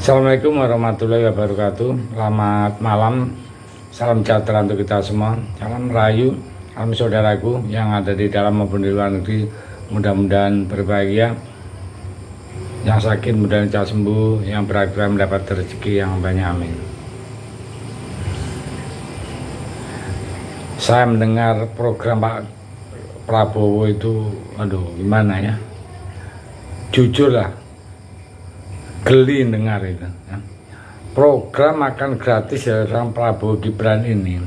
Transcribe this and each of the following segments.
Assalamualaikum warahmatullahi wabarakatuh. Selamat malam. Salam sejahtera untuk kita semua. Salam rayu, salam saudaraku yang ada di dalam maupun di luar negeri. Mudah-mudahan berbahagia. Yang sakit mudah-mudahan cepat sembuh, yang berat-berat mendapat rezeki yang banyak, amin. Saya mendengar program Pak Prabowo itu, gimana ya? Jujur lah, geli dengar itu. Program makan gratis dari Prabowo Gibran ini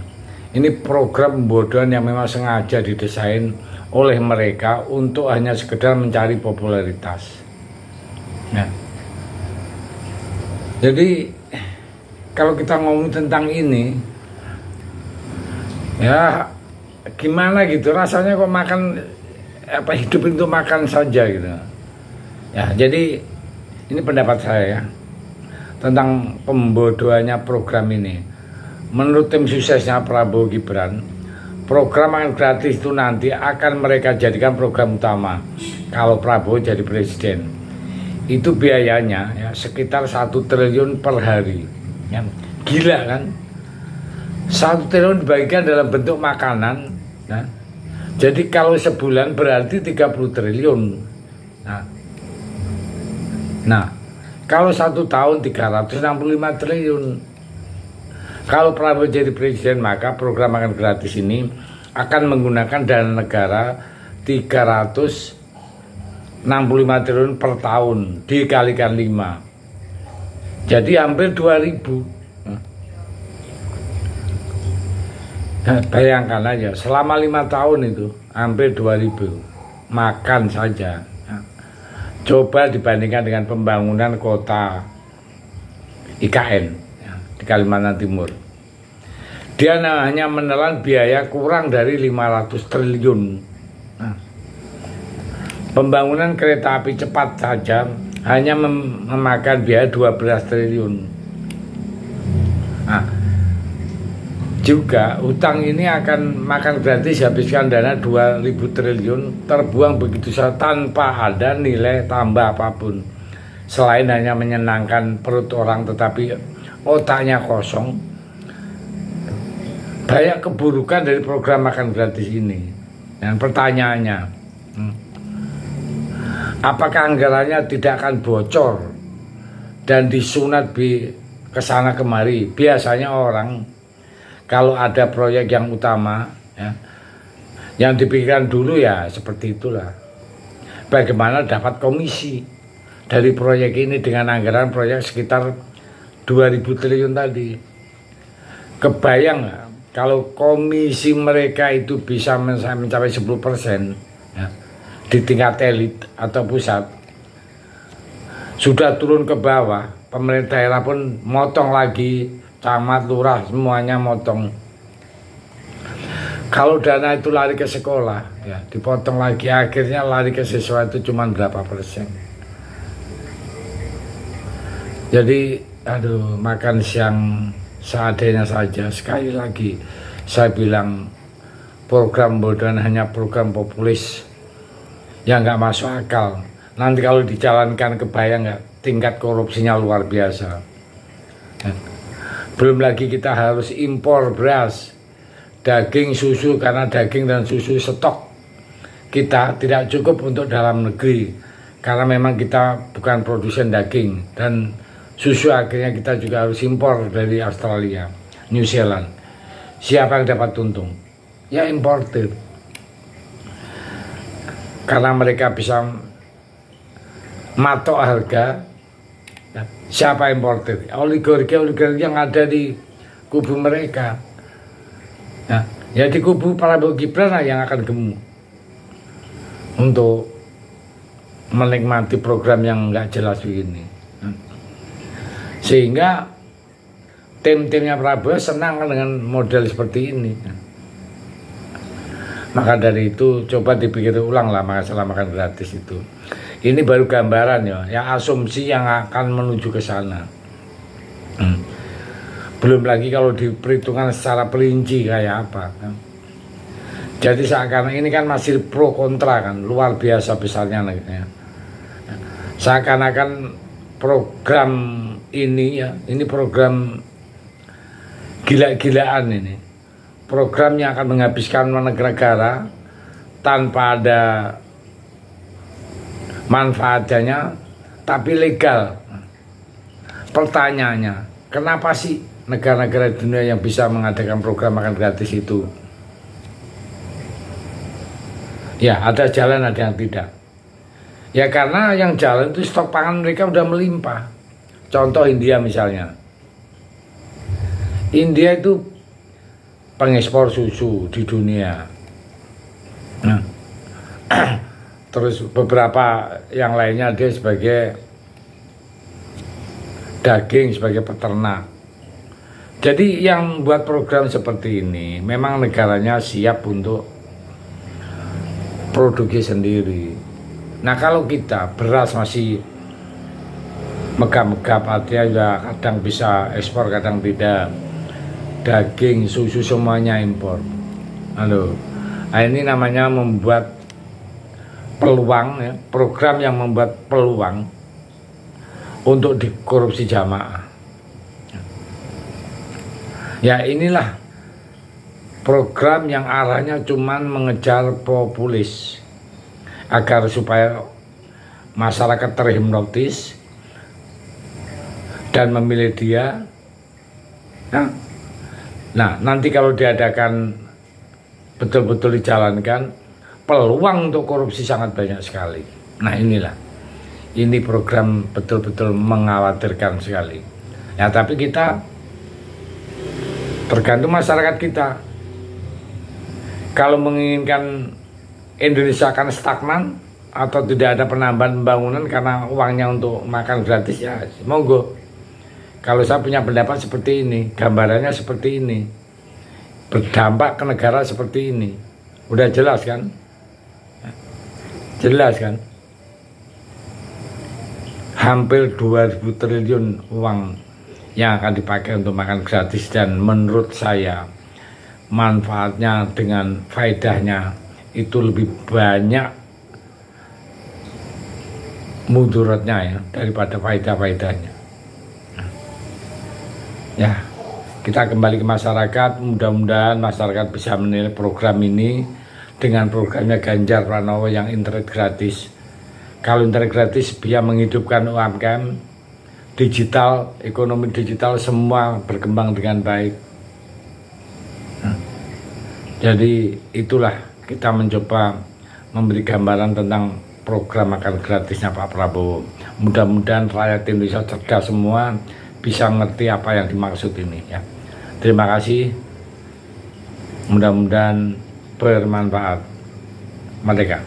program pembodohan yang memang sengaja didesain oleh mereka untuk hanya sekedar mencari popularitas. Nah, jadi kalau kita ngomong tentang ini, ya gimana gitu rasanya kok makan hidup itu makan saja gitu. Ya, jadi ini pendapat saya ya, tentang pembodohannya program ini. Menurut tim suksesnya Prabowo Gibran, program makan gratis itu nanti akan mereka jadikan program utama kalau Prabowo jadi presiden. Itu biayanya ya sekitar 1 triliun per hari ya. Gila kan, 1 triliun dibagikan dalam bentuk makanan ya. Jadi kalau sebulan berarti 30 triliun. Nah, kalau 1 tahun 365 triliun. Kalau Prabowo jadi presiden, maka program makan gratis ini akan menggunakan dana negara 365 triliun per tahun dikalikan 5. Jadi hampir 2000. Nah, bayangkan aja selama 5 tahun itu hampir 2000 makan saja. Coba dibandingkan dengan pembangunan kota IKN ya, di Kalimantan Timur. Dia hanya menelan biaya kurang dari 500 triliun. Nah, pembangunan kereta api cepat saja hanya memakan biaya 12 triliun. Nah, juga utang ini akan makan gratis habiskan dana 2000 triliun terbuang begitu saja tanpa ada nilai tambah apapun selain hanya menyenangkan perut orang tetapi otaknya kosong. Banyak keburukan dari program makan gratis ini. Dan pertanyaannya, apakah anggarannya tidak akan bocor dan disunat kesana kemari? Biasanya orang kalau ada proyek yang utama ya, yang dipikirkan dulu ya seperti itulah, bagaimana dapat komisi dari proyek ini dengan anggaran proyek sekitar 2000 triliun tadi. Kebayang nggak kalau komisi mereka itu bisa mencapai 10% ya, di tingkat elit atau pusat, sudah turun ke bawah, pemerintah daerah pun motong lagi, camat, lurah, semuanya motong. Kalau dana itu lari ke sekolah, ya dipotong lagi, akhirnya lari ke siswa itu cuma berapa persen. Jadi, makan siang seadanya saja. Sekali lagi, saya bilang program bodohan hanya program populis yang nggak masuk akal. Nanti kalau dijalankan, kebayang nggak tingkat korupsinya luar biasa. Ya. Belum lagi kita harus impor beras, daging, susu, karena daging dan susu stok kita tidak cukup untuk dalam negeri karena memang kita bukan produsen daging, dan susu akhirnya kita juga harus impor dari Australia, New Zealand. Siapa yang dapat untung? Ya importer, karena mereka bisa matok harga. Siapa importer? Oligarki yang ada di kubu mereka. Nah, ya di kubu Prabowo Gibran lah yang akan gemuk untuk menikmati program yang nggak jelas begini. Sehingga tim-timnya Prabowo senang dengan model seperti ini. Maka dari itu coba dipikir ulang lah masalah makan gratis itu. Ini baru gambaran ya asumsi yang akan menuju ke sana. Belum lagi kalau diperhitungkan secara perinci kayak apa. Jadi seakan ini kan masih pro kontra kan, luar biasa besarnya. Seakan-akan program ini ya, ini program gila-gilaan ini. Program yang akan menghabiskan negara tanpa ada manfaatnya, tapi legal. Pertanyaannya, kenapa sih negara-negara dunia yang bisa mengadakan program makan gratis itu? Ya, ada jalan, ada yang tidak. Ya karena yang jalan itu stok pangan mereka udah melimpah. Contoh India misalnya. India itu pengekspor susu di dunia. Nah, terus beberapa yang lainnya dia sebagai daging, sebagai peternak. Jadi yang buat program seperti ini memang negaranya siap untuk produksi sendiri. Nah kalau kita beras masih megap-megap, artinya ya kadang bisa ekspor, kadang tidak. Daging, susu semuanya impor. Halo. Nah ini namanya membuat peluang ya, program yang membuat peluang untuk dikorupsi jamaah. Ya inilah program yang arahnya cuman mengejar populis agar supaya masyarakat terhipnotis dan memilih dia. Nah nanti kalau diadakan betul-betul dijalankan, peluang untuk korupsi sangat banyak sekali. Nah inilah, ini program betul-betul mengkhawatirkan sekali. Ya tapi kita tergantung masyarakat kita. Kalau menginginkan Indonesia akan stagnan atau tidak ada penambahan pembangunan karena uangnya untuk makan gratis, ya monggo. Kalau saya punya pendapat seperti ini, gambarannya seperti ini, berdampak ke negara seperti ini, udah jelas kan? Jelas kan? Hampir 2000 triliun uang yang akan dipakai untuk makan gratis, dan menurut saya manfaatnya dengan faedahnya itu lebih banyak mudaratnya ya daripada faedah-faedahnya. Ya, kita kembali ke masyarakat. Mudah-mudahan masyarakat bisa menilai program ini dengan programnya Ganjar Pranowo yang internet gratis. Kalau internet gratis bisa menghidupkan UMKM, digital, ekonomi digital semua berkembang dengan baik. Jadi itulah kita mencoba memberi gambaran tentang program makan gratisnya Pak Prabowo. Mudah-mudahan rakyat Indonesia cerdas semua, bisa ngerti apa yang dimaksud ini ya. Terima kasih. Mudah-mudahan bermanfaat. Merdeka.